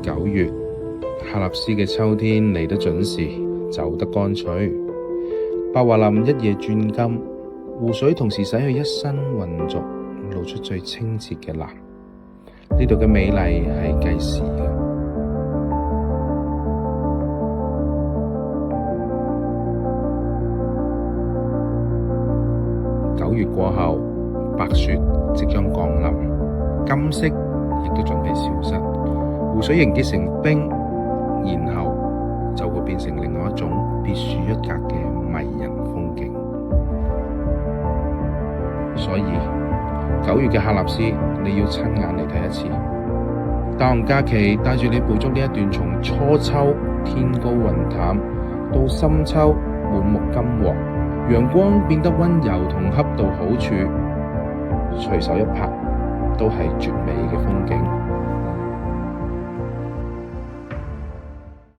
9月，喀納斯嘅秋天嚟得準時，走得乾脆。白華林一夜轉金，湖水同時洗去一身渾濁，露出最清澈嘅藍。呢度嘅美麗係計時嘅。9月過後，白雪即將降臨，金色亦都準備消失，湖水凝結成冰，然後就會變成另外一種別樹一格嘅迷人風景。所以9月嘅喀納斯，你要親眼嚟睇一次。大寒假期帶住你捕捉呢一段從初秋天高雲淡到深秋滿目金黃，陽光變得溫柔同恰到好處，隨手一拍都係絕美嘅風景。